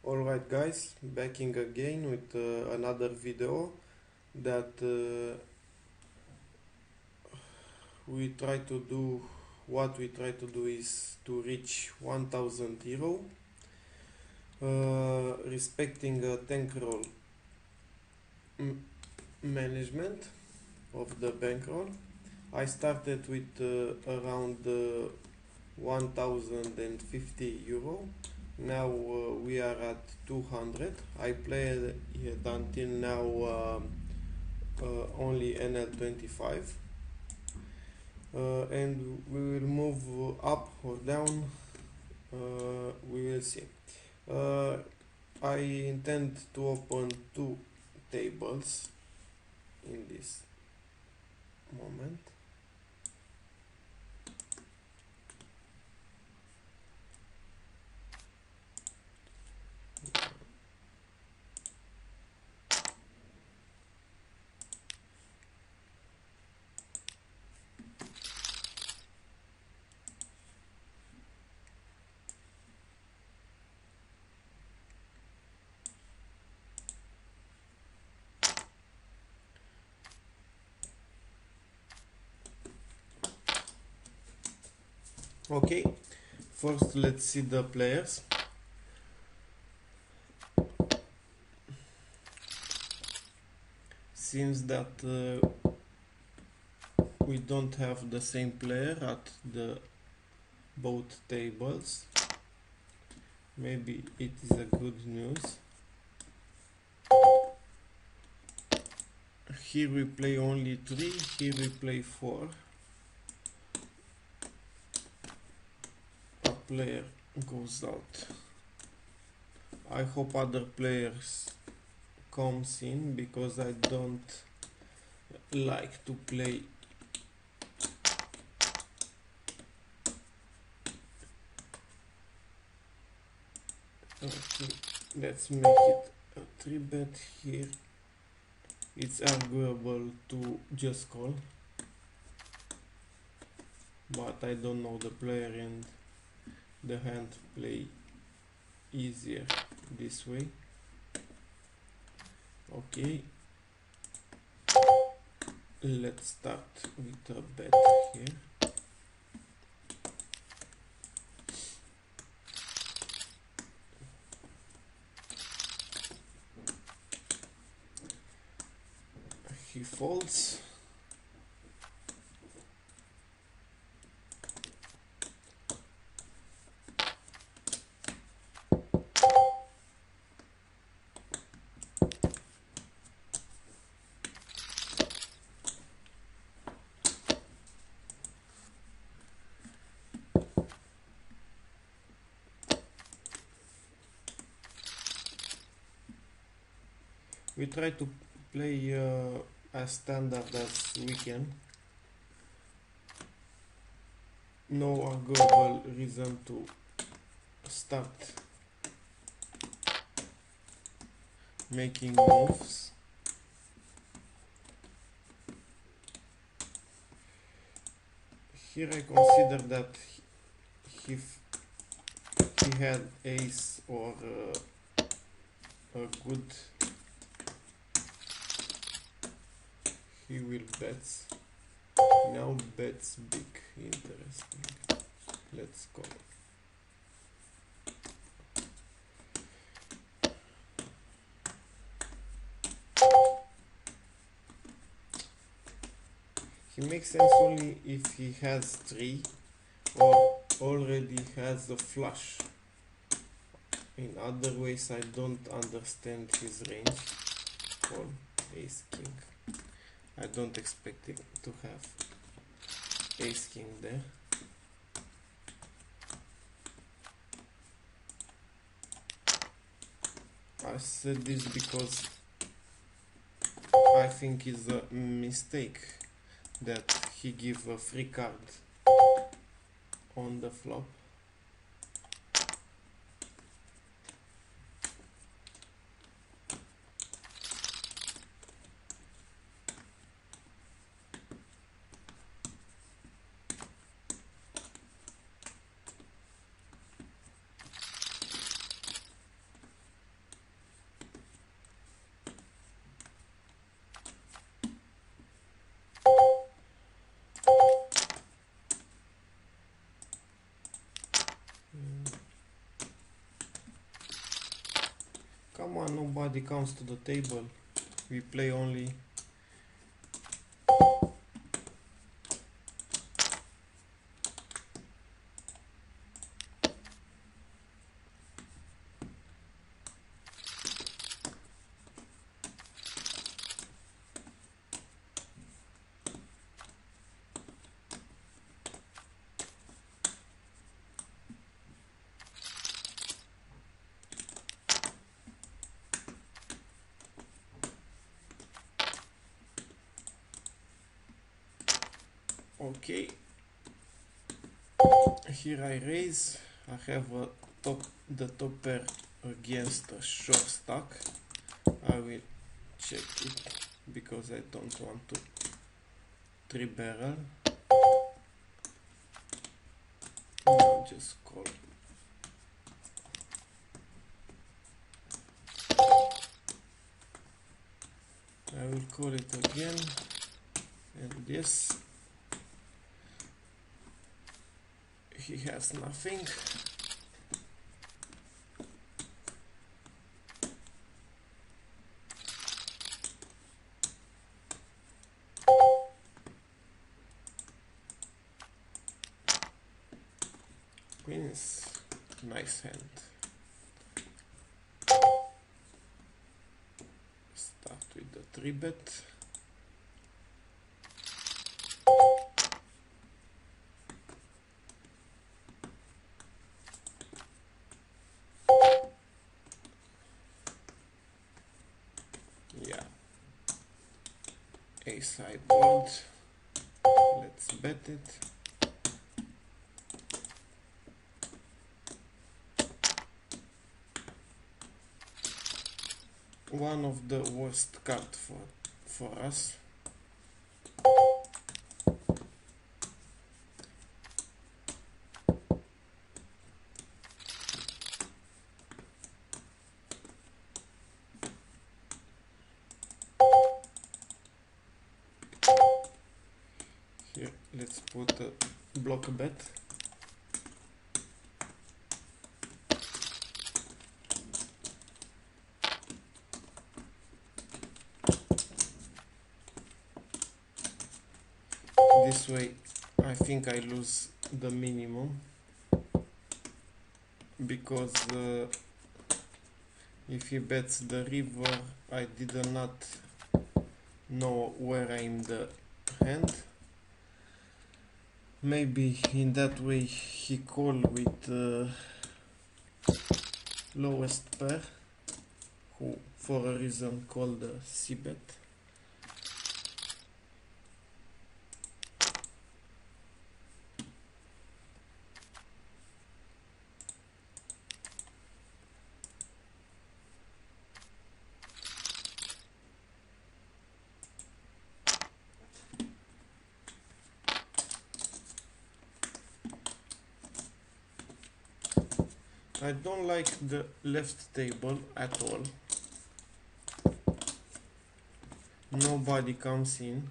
Alright guys, backing again with another video that we try to do. What we try to do is to reach 1000 euro, respecting a Tankroll management of the bankroll. I started with around 1050 euro. Now we are at 200. I played it until now only NL25, and we will move up or down. We will see. I intend to open two tables in this moment. Okay, first let's see the players. Seems that we don't have the same player at the both tables. Maybe it is a good news. Here we play only 3, here we play 4. A player goes out. I hope other players comes in, because I don't like to play okay, let's make it a 3-bet here. It's arguable to just call, but I don't know the player, and the hand play easier this way. Okay, let's start with a bet here. He folds. We try to play as standard as we can. No arguable reason to start making moves. Here I consider that if he had ace or a good, he will bets. Now bets big. Interesting. Let's go. He makes sense only if he has 3 or already has a flush. In other ways I don't understand his range. Call ace king. I don't expect him to have ace king there. I said this because I think it's a mistake that he give a free card on the flop. Come on, nobody comes to the table. We play only. Okay, here I raise. I have the top pair against a short stack. I will check it because I don't want to three barrel. I'll just call. I will call it again, and this. He has nothing. Queens, nice hand. Start with the 3-bet. Yeah. Ace high board. Let's bet it. One of the worst card for us. Here, let's put a block bet. This way I think I lose the minimum, because if he bets the river, I did not know where I'm the hand. Maybe in that way he call with lowest pair, who for a reason called the c-bet. I don't like the left table at all. Nobody comes in.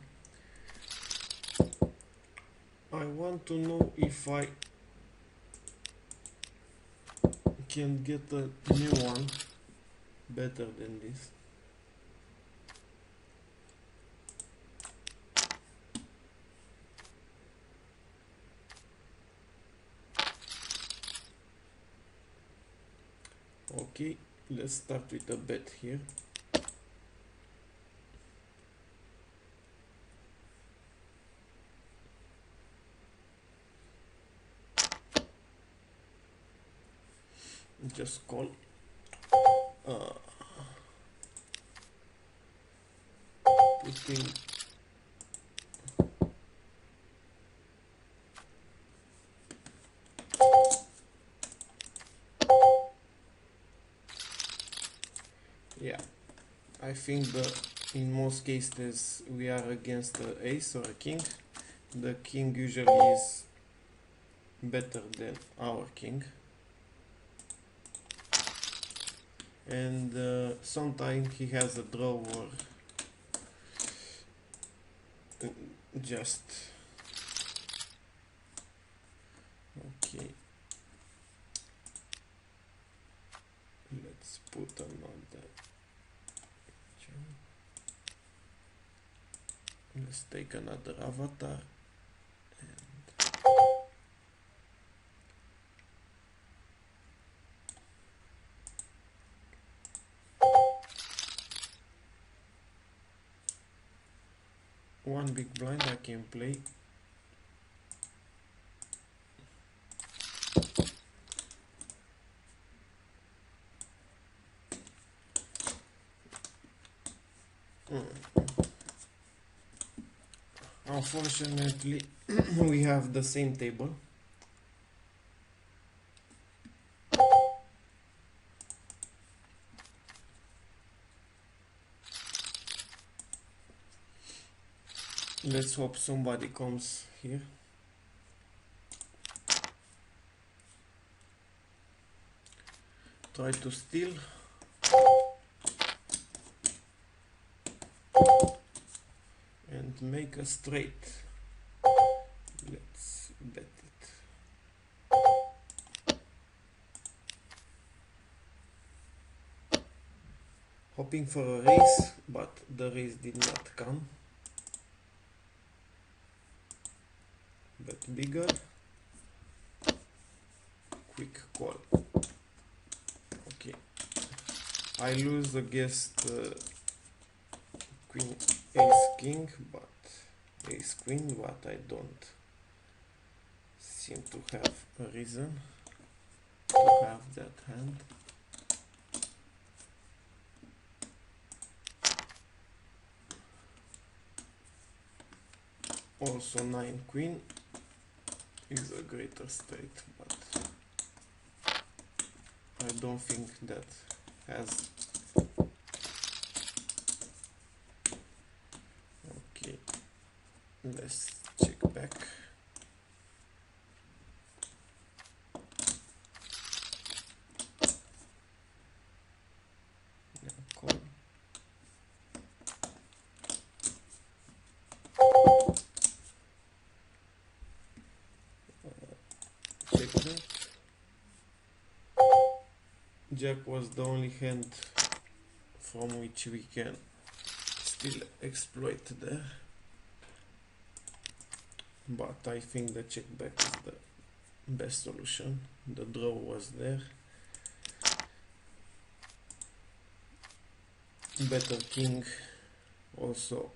I want to know if I can get a new one better than this. Okay, let's start with a bet here. Just call. Putting yeah, I think in most cases we are against an ace or a king. The king usually is better than our king, and sometimes he has a draw or just okay. Let's put another Let's take another avatar. One big blind I can play. Unfortunately, we have the same table. Let's hope somebody comes here. Try to steal. And make a straight. Let's bet it. Hoping for a raise, but the raise did not come. Bet bigger. Quick call. Okay. I lose against queen ace king, but ace queen, but I don't seem to have a reason to have that hand. Also 9 queen is a greater straight, but I don't think that has. Okay, let's check back. Call. Check that. Jack was the only hand from which we can still exploit there, but I think the check back is the best solution. The draw was there. Better king also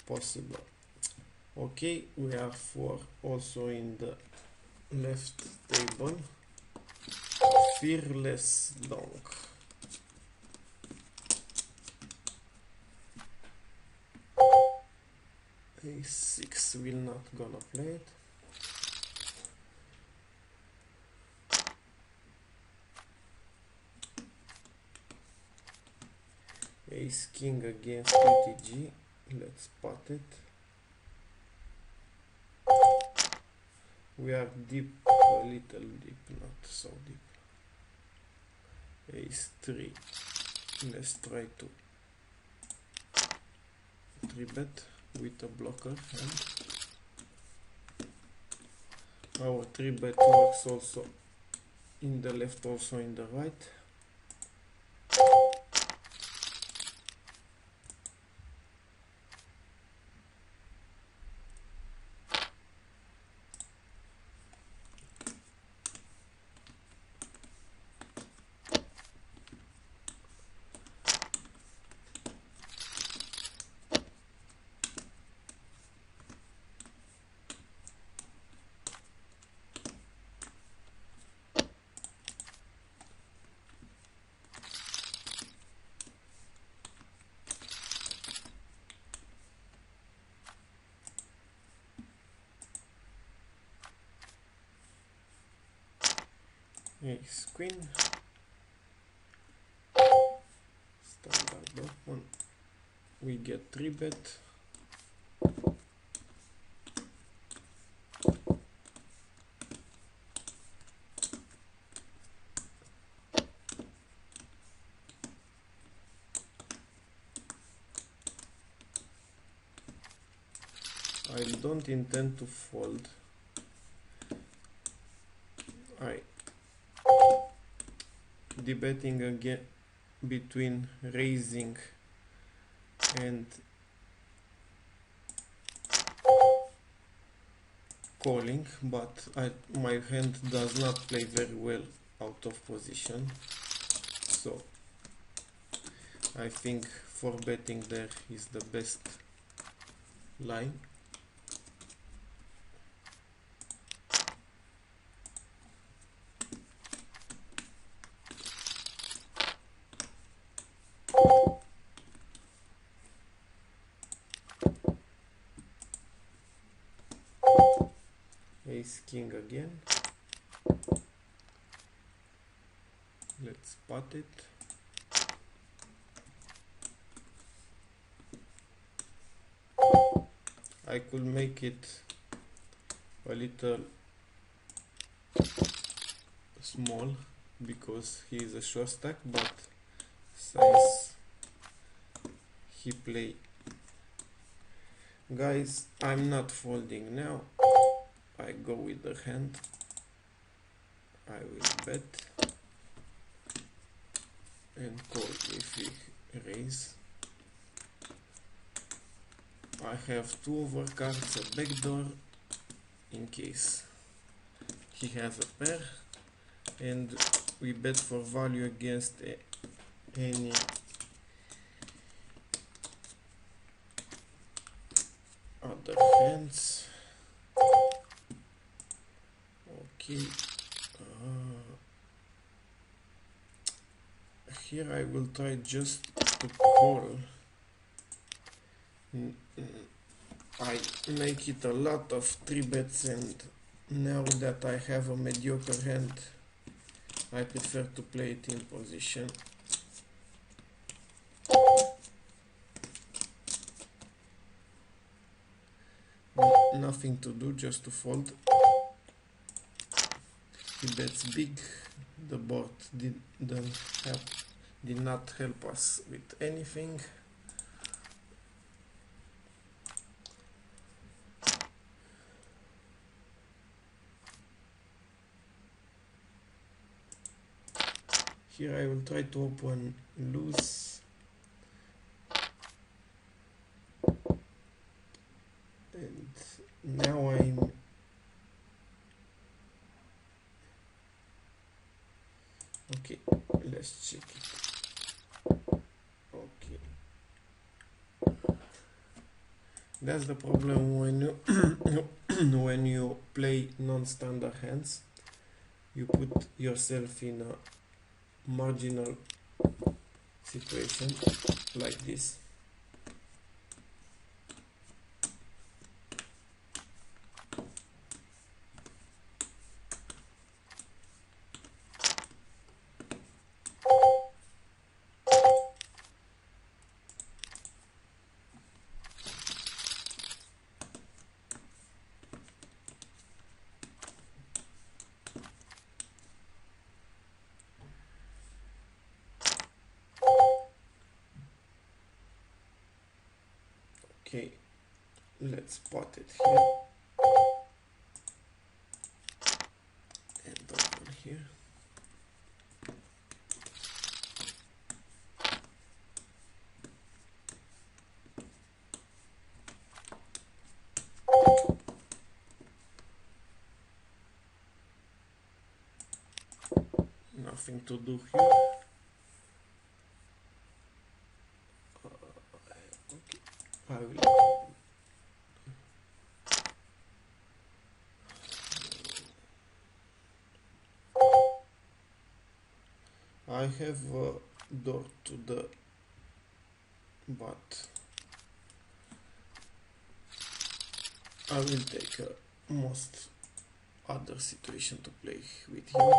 possible. Okay, we are 4 also in the left table. Fearless donk. A6 will not gonna play it. Ace king against UTG. Let's pot it. We are deep, a little deep, not so deep. Ace 3. Let's try to 3-bet with a blocker hand. Our 3-bet works also in the left, also in the right. Ace queen. Standard open. We get 3-bet. I don't intend to fold. I debating again between raising and calling, but my hand does not play very well out of position, so I think 4 betting there is the best line. Ace king again. Let's spot it. I could make it a little small because he is a short stack, but since he play, guys, I'm not folding now. I go with the hand. I will bet and call if he raise. I have 2 overcards, a backdoor in case he has a pair, and we bet for value against any other hands. Okay, here I will try just to call. I make it a lot of 3 bets, and now that I have a mediocre hand, I prefer to play it in position. Nothing to do, just to fold. He bets big. The board did not help us with anything. Here I will try to open loose, and now I'm okay. Let's check it. Okay, that's the problem when you when you play non-standard hands. You put yourself in a marginal situation like this. Okay, let's spot it here and over here. Nothing to do here. Okay, I have a door to the but I will take a most other situation to play with him.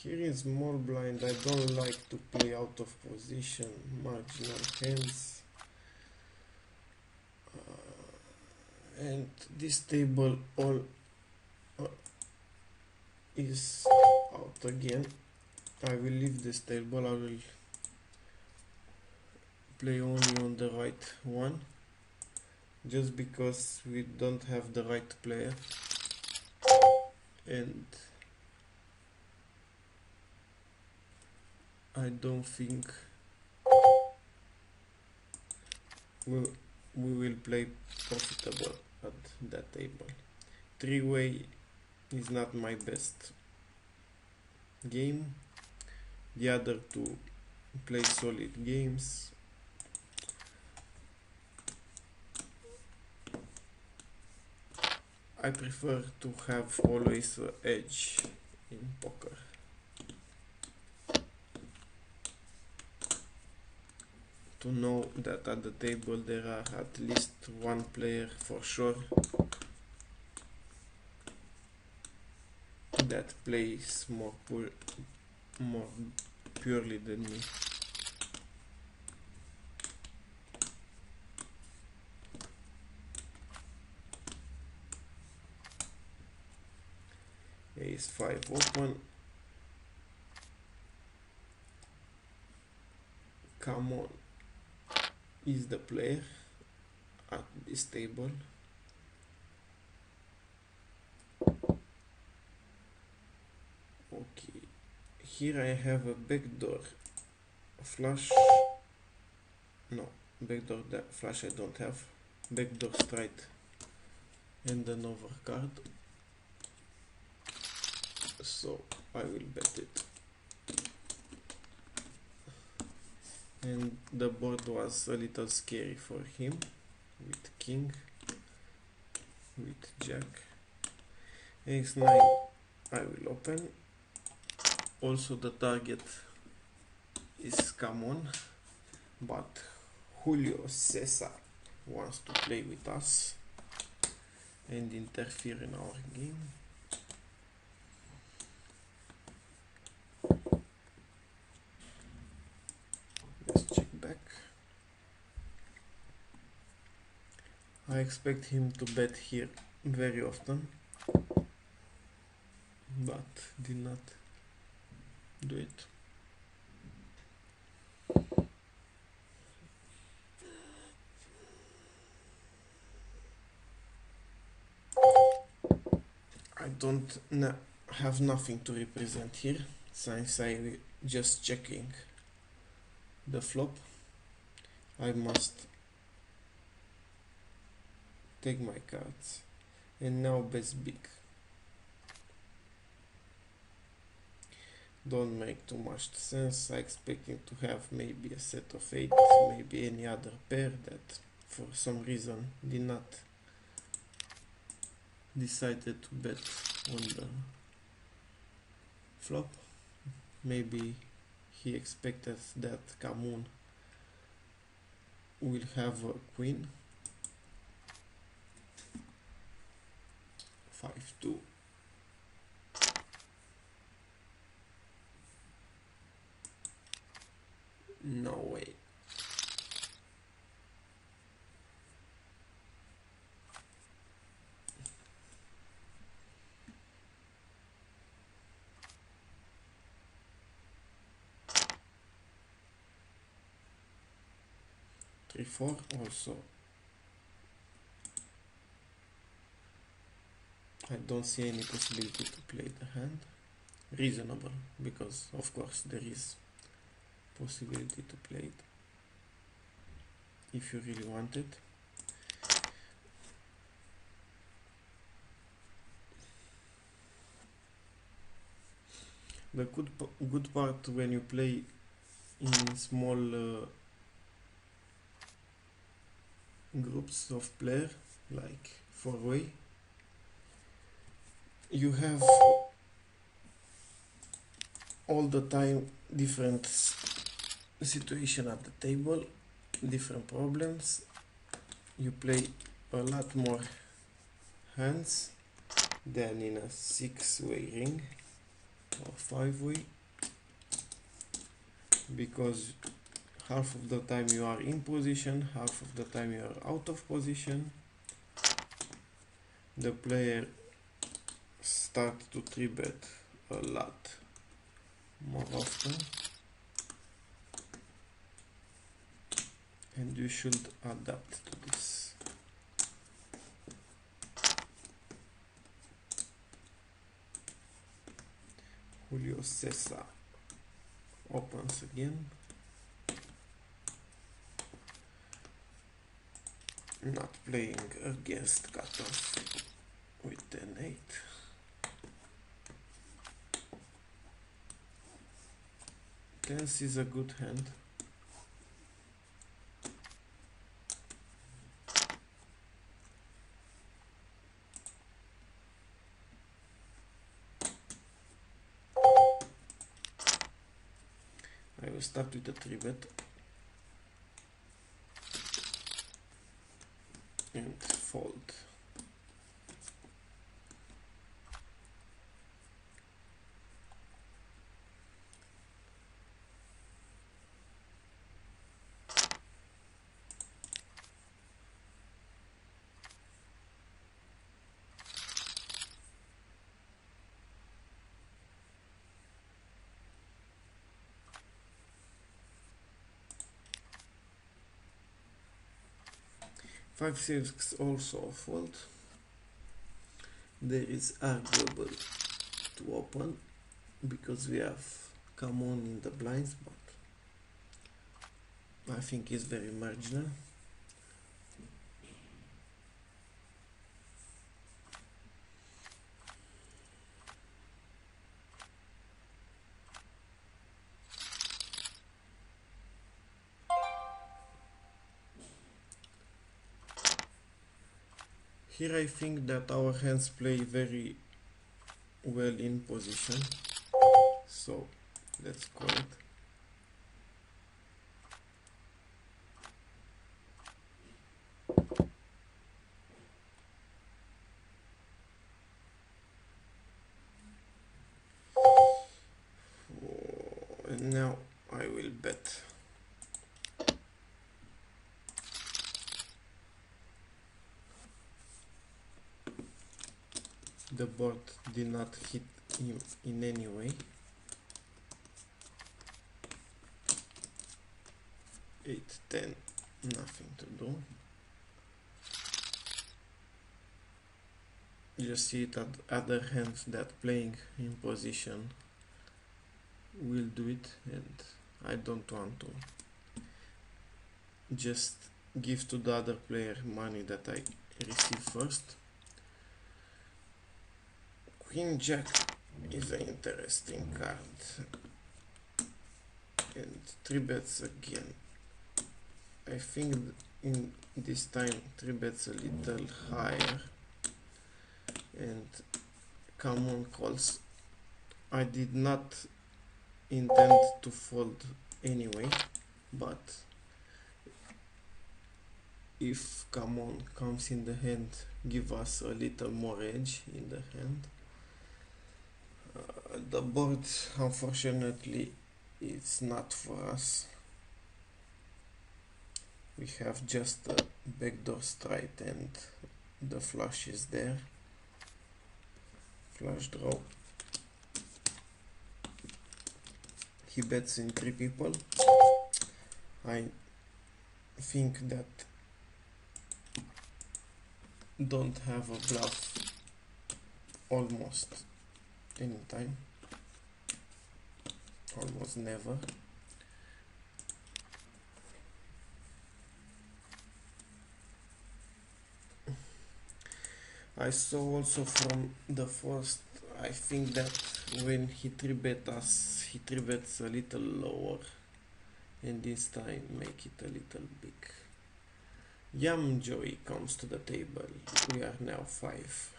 Here is small blind. I don't like to play out of position, marginal hands. And this table all is out again. I will leave this table. I will play only on the right one, just because we don't have the right player, and I don't think we will play profitable at that table. Three-way is not my best game. The other two play solid games. I prefer to have always an edge in poker. To know that at the table there are at least one player for sure that plays more purely than me. Ace 5 open. Come on, is the player at this table. Okay, here I have a backdoor flush. No, backdoor flush I don't have. Backdoor straight and an overcard. So I will bet it. And the board was a little scary for him with king, with jack. Ace 9 I will open. Also the target is common, but Julio Cesar wants to play with us and interfere in our game. Let's check back. I expect him to bet here very often, but did not do it. I don't have nothing to represent here, since I just checking the flop. I must take my cards and now bet big. Don't make too much sense. I expecting to have maybe a set of 8, maybe any other pair that for some reason did not decided to bet on the flop. Maybe he expected that Kamun will have a queen. 5-2. No way. Three, 4 also. I don't see any possibility to play the hand. Reasonable, because of course there is possibility to play it if you really want it. The good part when you play in small groups of players, like 4-way, you have all the time different situation at the table, different problems. You play a lot more hands than in a 6-way ring or 5-way, because half of the time you are in position, half of the time you are out of position. The player starts to 3-bet a lot more often. and you should adapt to this. Julio Cesar opens again. Not playing against cutoff with 10-8. Tens is a good hand. I will start with a 3-bet and fold. Five six also a fold. There is arguable to open because we have come on in the blinds, but I think it's very marginal. Here I think that our hands play very well in position, so let's call it. And now I will bet. The board did not hit him in any way. 8-10, nothing to do. You see that other hands that playing in position will do it, and I don't want to just give to the other player money that I receive first. Queen Jack is an interesting card, and 3-bets again. I think in this time 3-bets a little higher and common calls. I did not intend to fold anyway, but if common comes in the hand, give us a little more edge in the hand. The board, unfortunately, it's not for us. We have just a backdoor straight and the flush is there. Flush draw. He bets in 3 people. I think that don't have a bluff almost anytime, almost never. I saw also from the first, I think that when he 3-bet us, he 3-bets a little lower, and this time make it a little big. Yam Joey comes to the table. We are now 5.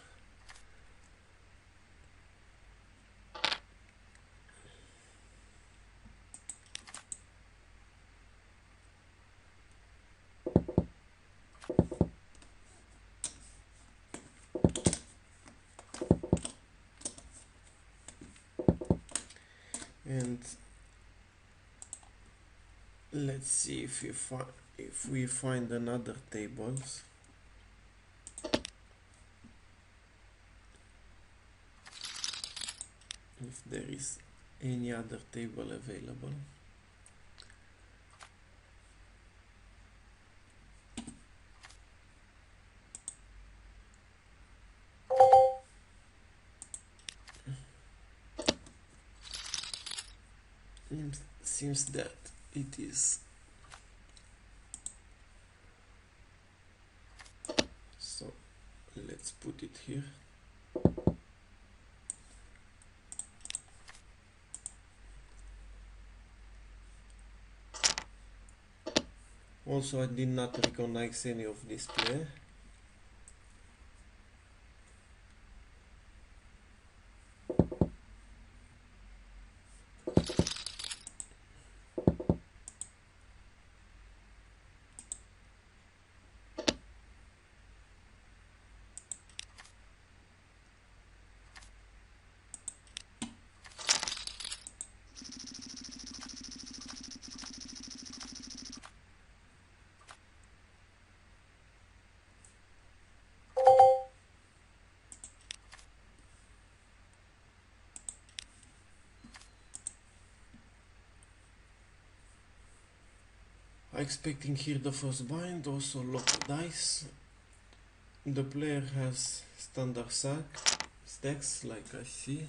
And let's see if we find another tables. If there is any other table available. seems that it is. So let's put it here. Also, I did not recognize any of this player. Expecting here the first bind, also local dice. The player has standard stacks like I see.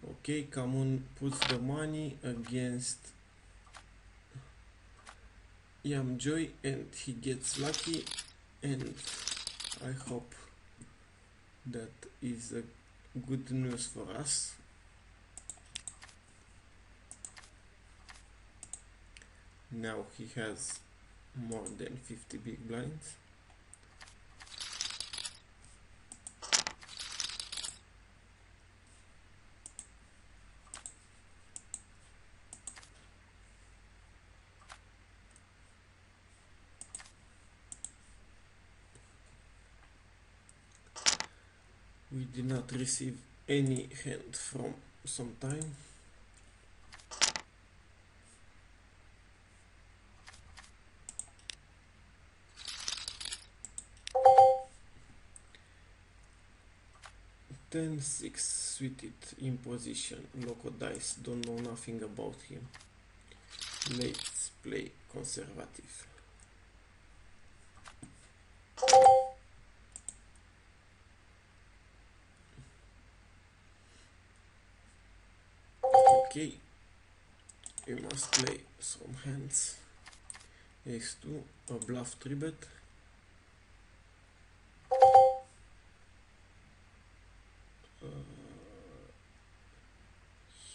Okay, Kamun puts the money against Yamjoy and he gets lucky, and I hope that is a good news for us. Now he has more than 50 big blinds. We did not receive any hand from some time. Ten six suited in position. Loco dice, don't know nothing about him. Let's play conservative. Okay, we must play some hands. Ace2, a bluff 3-bet.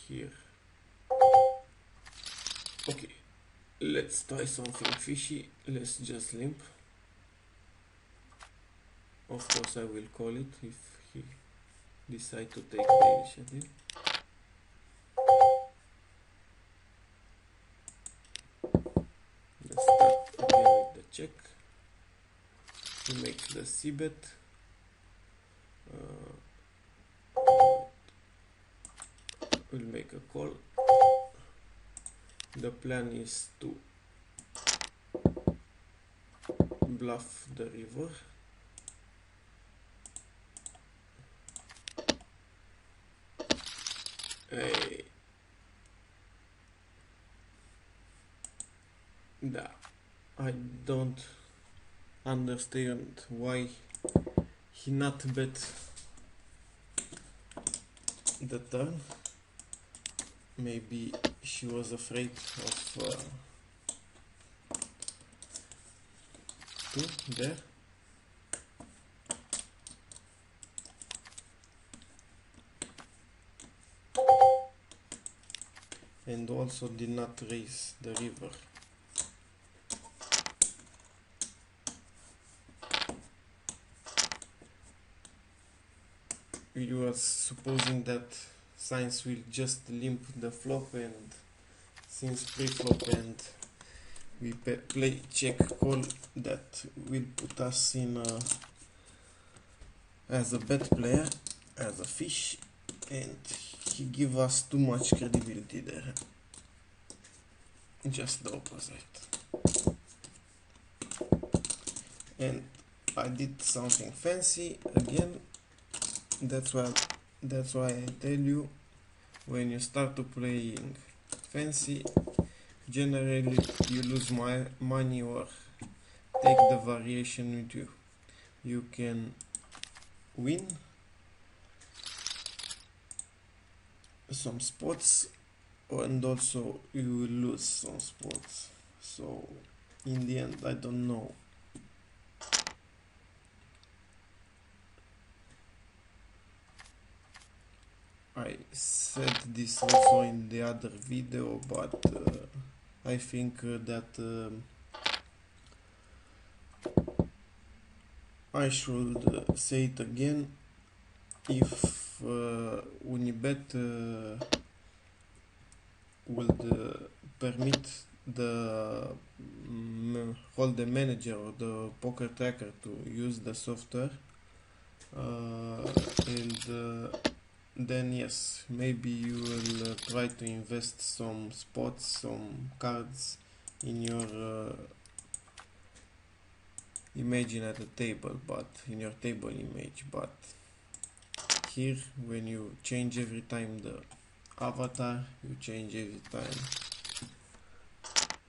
Here. Okay, let's try something fishy. Let's just limp. Of course I will call it if he decide to take the initiative. Let's start again with the check. To make the c-bet. We'll make a call. The plan is to bluff the river. I don't understand why he not bet the turn. Maybe she was afraid of two there. And also did not raise the river. We was supposing that Science will just limp the flop, and since pre-flop and we play check call, that will put us in as a bet player, as a fish, and he give us too much credibility there. Just the opposite. And I did something fancy again. That's why I tell you, when you start to playing fancy, generally you lose money or take the variation with you. You can win some spots, and also you will lose some spots. So in the end, I don't know. I said this also in the other video, but I think that I should say it again. If Unibet would permit the holder manager or the poker tracker to use the software, and then yes, maybe you will try to invest some spots, some cards in your imagine at the table, but in your table image. But here, when you change every time the avatar, you change every time.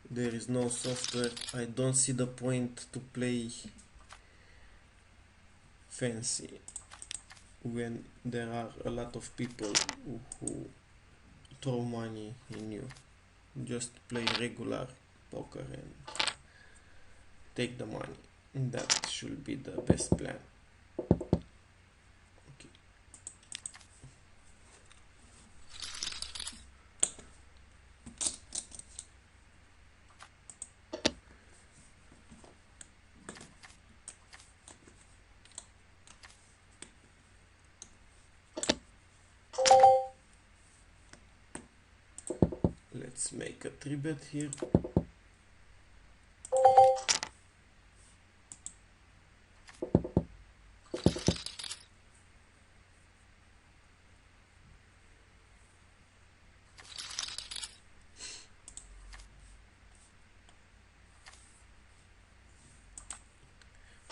There is no software. I don't see the point to play fancy when there are a lot of people who throw money in you. Just play regular poker and take the money. That should be the best plan. Okay. Let's make a 3-bet here.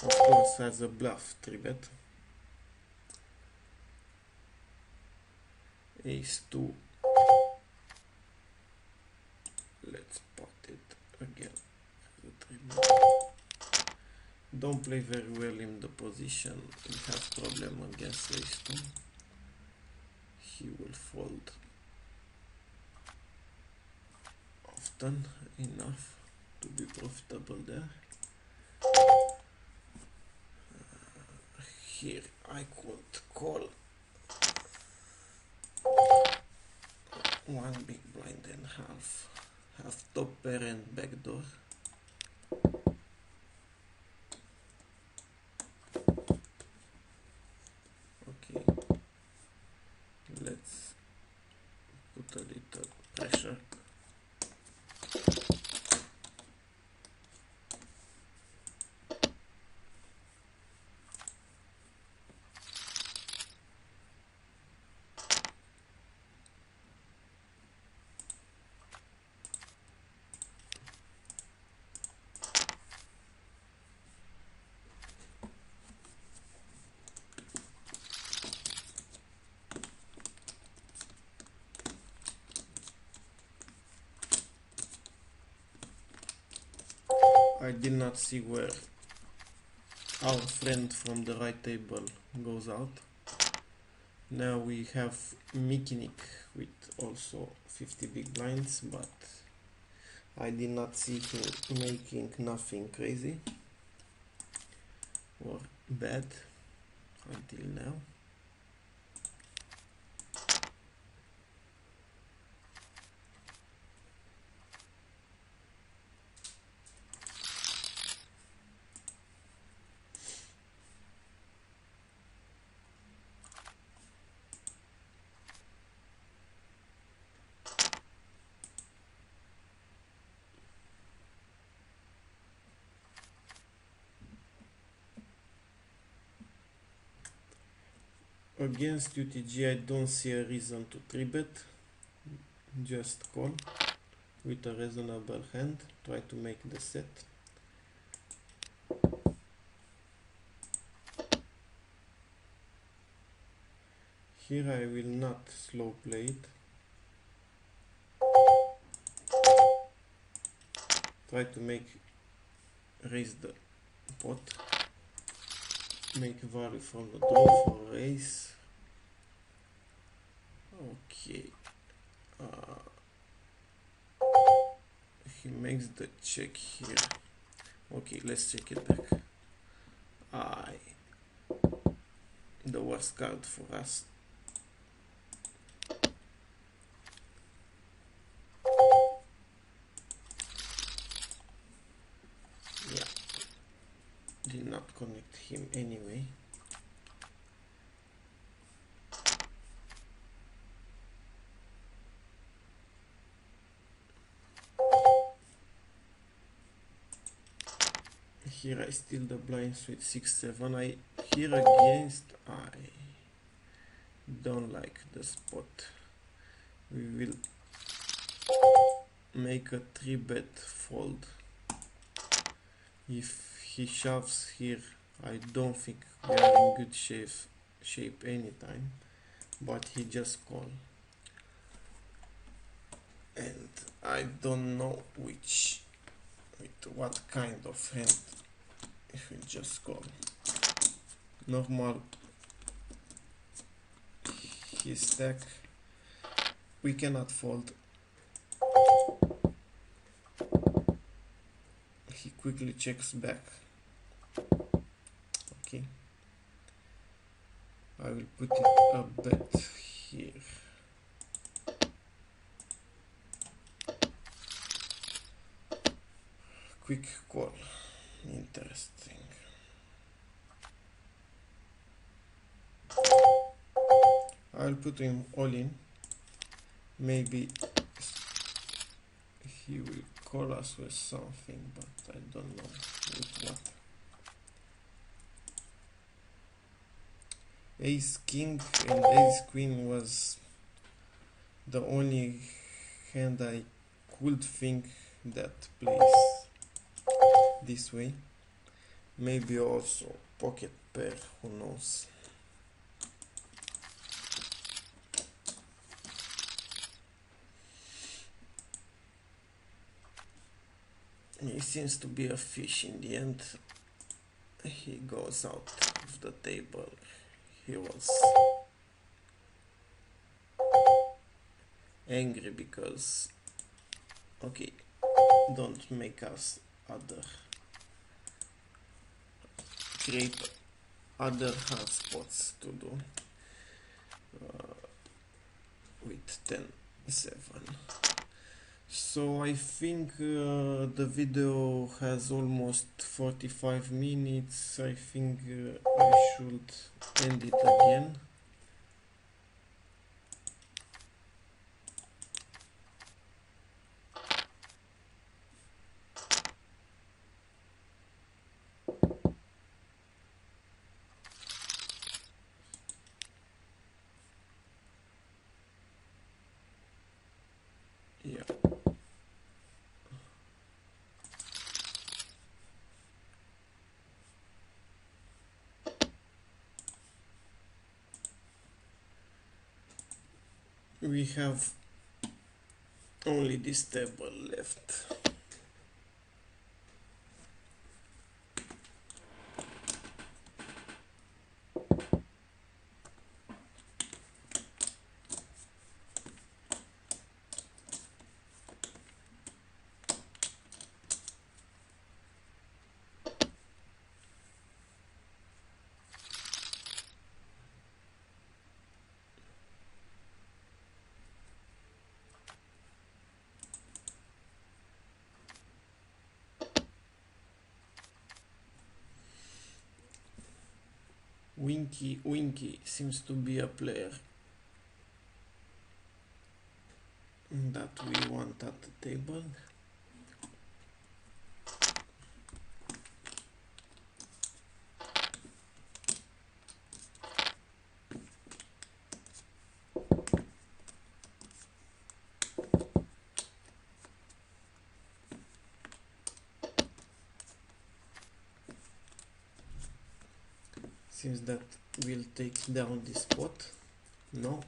Of course, as a bluff 3-bet. Ace 2. Let's pot it again. Don't play very well in the position. We have problem against Ace 2. He will fold often enough to be profitable there. Here I could call one big blind and half top pair and backdoor. Okay, let's put a little pressure. I did not see where our friend from the right table goes out. Now we have Mikinik with also 50 big blinds, but I did not see him making nothing crazy or bad until now. Against UTG, I don't see a reason to 3-bet. Just call with a reasonable hand. Try to make the set. Here I will not slow play it. Try to raise the pot. Make value from the draw for raise. Okay, he makes the check here. Okay, let's check it back. The worst card for us. Yeah, did not connect him anyway. Here I steal the blinds with 6-7. I here against I don't like the spot. We will make a 3-bet fold. If he shoves here, I don't think we are in good shape anytime, but he just call. And I don't know with what kind of hand if we just call. Normal his stack, we cannot fold. He quickly checks back. Okay, I will put it a bet here. Quick call, interesting. I'll put him all in. Maybe he will call us with something, but I don't know with what. Ace King and Ace Queen was the only hand I could think that plays this way. Maybe also pocket pair, who knows. He seems to be a fish in the end. He goes out of the table. He was angry because, okay, don't make us create other hard spots to do with 10-7. So I think the video has almost 45 minutes. I think I should end it again. Yeah. We have only this table left. Winky seems to be a player that we want at the table. Seems that we'll take down this spot. No,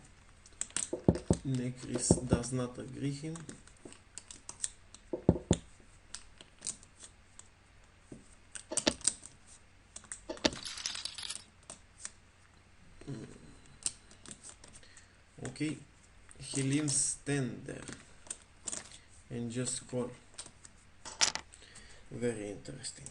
Necris does not agree him. Okay, he leaves 10 there and just call. Very interesting.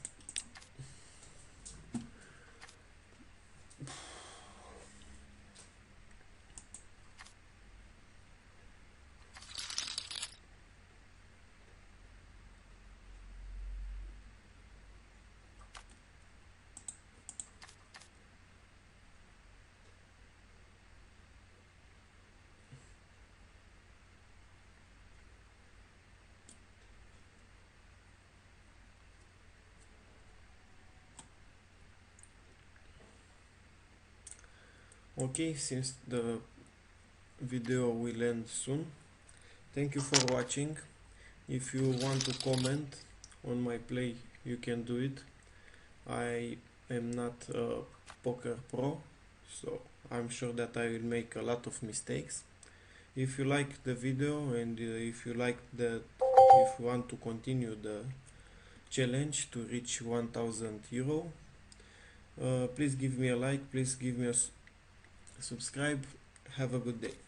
Okay, since the video will end soon, thank you for watching. If you want to comment on my play, you can do it. I am not a poker pro, so I'm sure that I will make a lot of mistakes. If you like the video and if you want to continue the challenge to reach 1000 euro, please give me a like, please give me a subscribe. Have a good day.